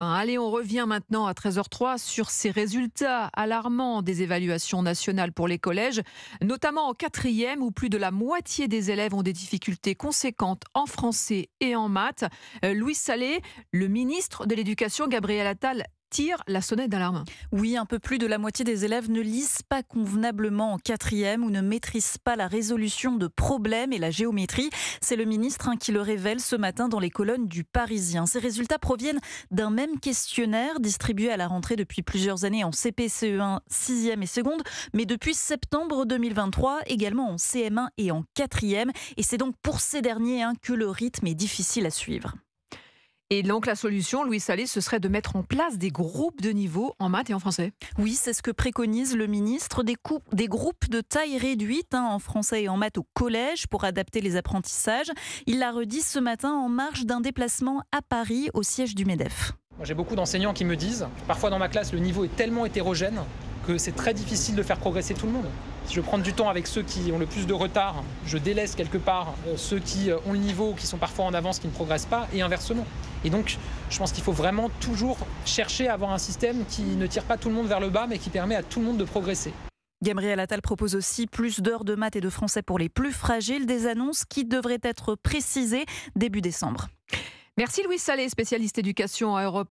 Allez, on revient maintenant à 13h03 sur ces résultats alarmants des évaluations nationales pour les collèges, notamment en quatrième où plus de la moitié des élèves ont des difficultés conséquentes en français et en maths. Louis Salé, le ministre de l'Éducation, Gabriel Attal, tire la sonnette d'alarme. Oui, un peu plus de la moitié des élèves ne lisent pas convenablement en quatrième ou ne maîtrisent pas la résolution de problèmes et la géométrie. C'est le ministre qui le révèle ce matin dans les colonnes du Parisien. Ces résultats proviennent d'un même questionnaire distribué à la rentrée depuis plusieurs années en CP, CE1, 6e et seconde, mais depuis septembre 2023 également en CM1 et en quatrième. Et c'est donc pour ces derniers que le rythme est difficile à suivre. Et donc la solution, Louis Salé, ce serait de mettre en place des groupes de niveau en maths et en français. Oui, c'est ce que préconise le ministre, des groupes de taille réduite en français et en maths au collège pour adapter les apprentissages. Il l'a redit ce matin en marge d'un déplacement à Paris au siège du MEDEF. Moi, j'ai beaucoup d'enseignants qui me disent, parfois dans ma classe, le niveau est tellement hétérogène que c'est très difficile de faire progresser tout le monde. Si je prends du temps avec ceux qui ont le plus de retard, je délaisse quelque part ceux qui ont le niveau, qui sont parfois en avance, qui ne progressent pas, et inversement. Et donc, je pense qu'il faut vraiment toujours chercher à avoir un système qui ne tire pas tout le monde vers le bas, mais qui permet à tout le monde de progresser. Gabriel Attal propose aussi plus d'heures de maths et de français pour les plus fragiles, des annonces qui devraient être précisées début décembre. Merci Louis Salé, spécialiste éducation à Europe